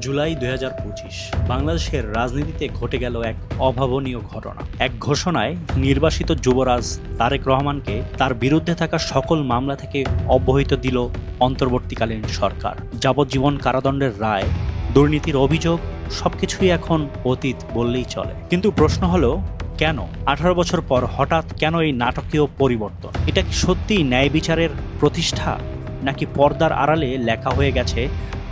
জুলাই ২০২৫ বাংলাদেশের রাজনীতিতে ঘটে গেল এক অভাবনীয় ঘটনা। এক ঘোষণায় নির্বাসিত যুবরাজ তারেক রহমানকে তার বিরুদ্ধে থাকা সকল মামলা থেকে অব্যাহতি দিল অন্তর্বর্তীকালীন সরকার। যাবজ্জীবন কারাদণ্ডের রায়, দুর্নীতির অভিযোগ সবকিছুই এখন অতীত বললেই চলে। কিন্তু প্রশ্ন হলো, কেন 18 বছর পর হঠাৎ কেন এই নাটকীয় পরিবর্তন? এটা কি সত্যিই ন্যায় বিচারের প্রতিষ্ঠা, নাকি পর্দার আড়ালে লেখা হয়ে গেছে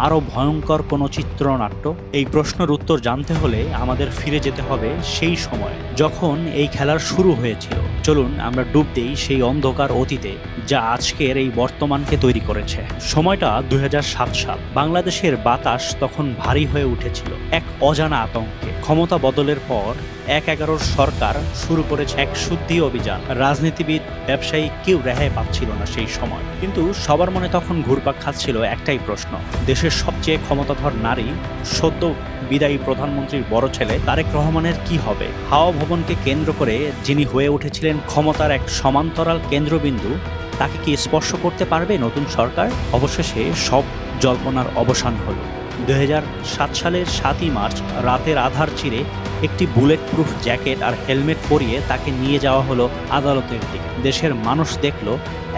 আরও ভয়ঙ্কর কোনো চিত্রনাট্য? এই প্রশ্নের উত্তর জানতে হলে আমাদের ফিরে যেতে হবে সেই সময় যখন এই খেলার শুরু হয়েছিল। চলুন আমরা ডুব দেই সেই অন্ধকার অতীতে, যা আজকের এই বর্তমানকে তৈরি করেছে। সময়টা 2007 সাল। বাংলাদেশের বাতাস তখন ভারী হয়ে উঠেছিল এক অজানা আতঙ্কে। ক্ষমতা বদলের পর 1/11 সরকার শুরু করেছে এক শুদ্ধি অভিযান। রাজনীতিবিদ, ব্যবসায়ী কেউ রেহাই পাচ্ছিল না সেই সময়। কিন্তু সবার মনে তখন ঘুরপাক খাচ্ছিল একটাই প্রশ্ন: দেশের সবচেয়ে ক্ষমতাধর নারী, সদ্য বিদায়ী প্রধানমন্ত্রীর বড় ছেলে তারেক রহমানের কি হবে? হাওয়া ভবনকে কেন্দ্র করে যিনি হয়ে উঠেছিলেন ক্ষমতার এক সমান্তরাল কেন্দ্রবিন্দু, তাকে কি স্পর্শ করতে পারবে নতুন সরকার? অবশেষে সব জল্পনার অবসান হলো। 2007 সালের 7ই মার্চ রাতের আধার চিরে একটি বুলেট প্রুফ জ্যাকেট আর হেলমেট পরিয়ে তাকে নিয়ে যাওয়া হলো আদালতের দিকে। দেশের মানুষ দেখল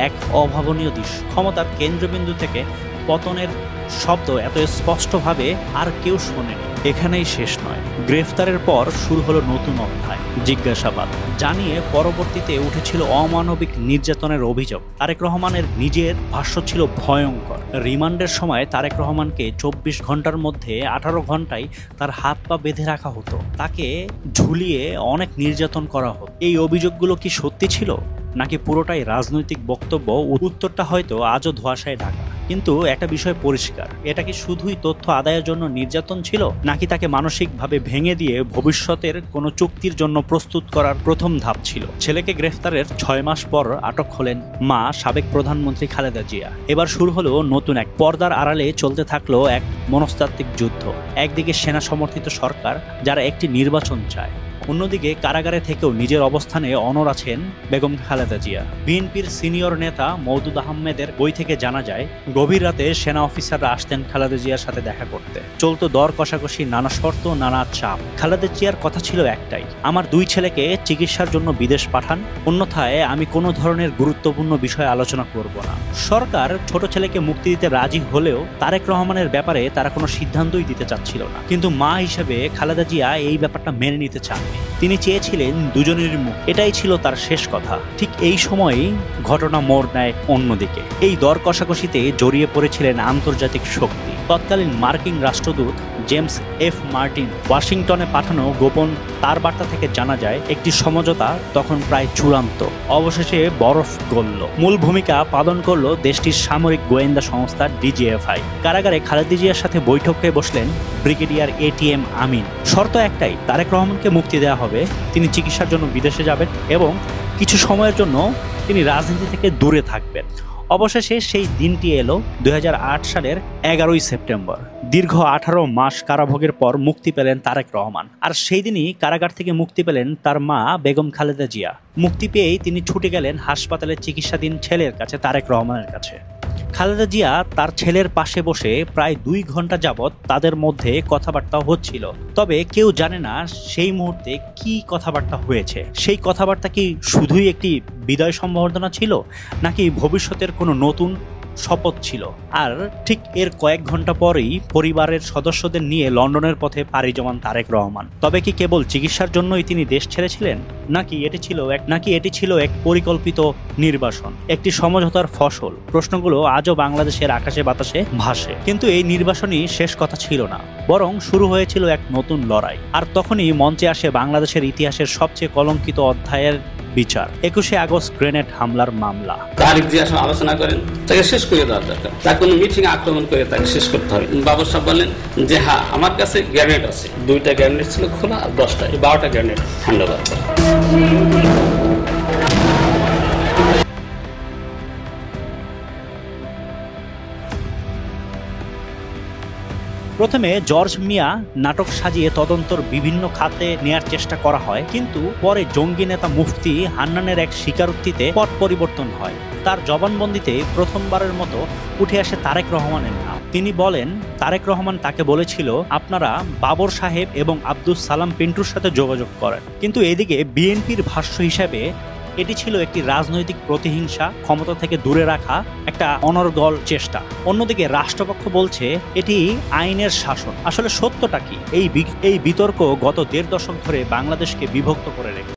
এক অভাবনীয় দৃশ্য। ক্ষমতার কেন্দ্রবিন্দু থেকে পতনের শব্দ এত স্পষ্টভাবে আর কেউ শোনেনি। এখানেই শেষ নয়, গ্রেফতারের পর শুরু হলো নতুন অধ্যায়, জিজ্ঞাসাবাদ। জানিয়ে পরবর্তীতে উঠেছিল অমানবিক নির্যাতনের অভিযোগ। তারেক রহমানের নিজের ভাষ্য ছিল ভয়ঙ্কর। রিমান্ডের সময় তারেক রহমানকে 24 ঘন্টার মধ্যে 18 ঘন্টায় তার হাত পা বেঁধে রাখা হতো, তাকে ঝুলিয়ে অনেক নির্যাতন করা হতো। এই অভিযোগগুলো কি সত্যি ছিল, নাকি পুরোটাই রাজনৈতিক বক্তব্য? উত্তরটা হয়তো আজও ধোঁয়াশায় ঢাকা। কিন্তু একটা বিষয় পরিষ্কার, এটা কি শুধুই তথ্য আদায়ের জন্য নির্যাতন ছিল, নাকি তাকে মানসিকভাবে ভেঙে দিয়ে ভবিষ্যতের কোনো চুক্তির জন্য প্রস্তুত করার প্রথম ধাপ ছিল? ছেলেকে গ্রেফতারের 6 মাস পর আটক হলেন মা, সাবেক প্রধানমন্ত্রী খালেদা জিয়া। এবার শুরু হলো নতুন এক পর্দার আড়ালে চলতে থাকলো এক মনস্তাত্ত্বিক যুদ্ধ। একদিকে সেনা সমর্থিত সরকার, যারা একটি নির্বাচন চায়, অন্যদিকে কারাগারে থেকেও নিজের অবস্থানে অনড় আছেন বেগম খালেদা জিয়া। বিএনপির সিনিয়র নেতা মওদুদ আহমেদের বই থেকে জানা যায়, গভীর রাতে সেনা অফিসাররা আসতেন খালেদা জিয়ার সাথে দেখা করতে। চলতো দর কষাকষি, নানা শর্ত, নানা চাপ। খালেদা জিয়ার কথা ছিল একটাই: আমার 2 ছেলেকে চিকিৎসার জন্য বিদেশ পাঠান, অন্যথায় আমি কোনো ধরনের গুরুত্বপূর্ণ বিষয়ে আলোচনা করব না। সরকার ছোট ছেলেকে মুক্তি দিতে রাজি হলেও তারেক রহমানের ব্যাপারে তারা কোনো সিদ্ধান্তই দিতে চাচ্ছিল না। কিন্তু মা হিসেবে খালেদা জিয়া এই ব্যাপারটা মেনে নিতে চাননি। তিনি চেয়েছিলেন দুজনেরই মুখ। এটাই ছিল তার শেষ কথা। ঠিক এই সময়েই ঘটনা মোড় নেয় অন্যদিকে। এই দর কষাকষিতে জড়িয়ে পড়েছিলেন আন্তর্জাতিক শক্তি। তৎকালীন মার্কিন রাষ্ট্রদূত জেমস এফ মার্টিন ওয়াশিংটনে পাঠানো গোপন তার বার্তা থেকে জানা যায়, একটি সমঝোতা তখন প্রায় চূড়ান্ত। অবশেষে বরফ গলল। মূল ভূমিকা পালন করলো দেশটির সামরিক গোয়েন্দা সংস্থা ডিজিএফআই। কারাগারে খালেদা জিয়ার সাথে বৈঠকে বসলেন ব্রিগেডিয়ার এটিএম আমিন। শর্ত একটাই: তারেক রহমানকে মুক্তি দেওয়া হবে, তিনি চিকিৎসার জন্য বিদেশে যাবেন এবং কিছু সময়ের জন্য তিনি রাজনীতি থেকে দূরে থাকবেন। অবশেষে সেই দিনটি এলো 2008 সালের 11ই সেপ্টেম্বর। দীর্ঘ 18 মাস কারাভোগের পর মুক্তি পেলেন তারেক রহমান। আর সেই দিনই কারাগার থেকে মুক্তি পেলেন তার মা বেগম খালেদা জিয়া। মুক্তি পেয়েই তিনি ছুটে গেলেন হাসপাতালে চিকিৎসাধীন ছেলের কাছে, তারেক রহমানের কাছে। খালেদা জিয়া তার ছেলের পাশে বসে প্রায় 2 ঘন্টা যাবৎ তাদের মধ্যে কথাবার্তা হচ্ছিল। তবে কেউ জানে না সেই মুহূর্তে কি কথাবার্তা হয়েছে। সেই কথাবার্তা কি শুধুই একটি বিদায় সম্বর্ধনা ছিল, নাকি ভবিষ্যতের কোনো নতুন শপথ ছিল? আর ঠিক এর কয়েক ঘন্টা পরেই পরিবারের সদস্যদের নিয়ে লন্ডনের পথে পাড়ি জমান তারেক রহমান। তবে কি কেবল চিকিৎসার জন্যই তিনি দেশ ছেড়েছিলেন, নাকি এটি ছিল এক পরিকল্পিত নির্বাসন, একটি সমঝোতার ফসল? প্রশ্নগুলো আজও বাংলাদেশের আকাশে বাতাসে ভাসে। কিন্তু এই নির্বাসনই শেষ কথা ছিল না, বরং শুরু হয়েছিল এক নতুন লড়াই। আর তখনই মঞ্চে আসে বাংলাদেশের ইতিহাসের সবচেয়ে কলঙ্কিত অধ্যায়ের বিচার, 21শে আগস্ট গ্রেনেড হামলার মামলা। তারেক জিয়া আলোচনা করেন, তাকে শেষ করে দেওয়ার দরকার, তাকে কোনো মিটিং আক্রমণ করে তাকে শেষ করতে হবে। বাবর সাহেব বললেন যে হ্যাঁ, আমার কাছে গ্রেনেড আছে। 2টা গ্রেনেড ছিল খোলা, আর 10টা, 12টা গ্রেনেড হ্যান্ড ওভার করা। প্রথমে জর্জ মিয়া নাটক সাজিয়ে তদন্তর বিভিন্ন খাতে নেয়ার চেষ্টা করা হয়, কিন্তু পরে জঙ্গি নেতা মুফতি হান্নানের এক স্বীকারোক্তিতে পট পরিবর্তন হয়। তার জবানবন্দিতে প্রথমবারের মতো উঠে আসে তারেক রহমানের নাম। তিনি বলেন তারেক রহমান তাকে বলেছিল আপনারা বাবর সাহেব এবং আব্দুস সালাম পিন্টুর সাথে যোগাযোগ করেন। কিন্তু এদিকে বিএনপির ভাষ্য হিসাবে এটি ছিল একটি রাজনৈতিক প্রতিহিংসা, ক্ষমতা থেকে দূরে রাখা একটা অনর্গল চেষ্টা। অন্যদিকে রাষ্ট্রপক্ষ বলছে এটি আইনের শাসন। আসলে সত্যটা কি? এই বিতর্ক গত ১.৫ দশক ধরে বাংলাদেশকে বিভক্ত করে রেখেছে।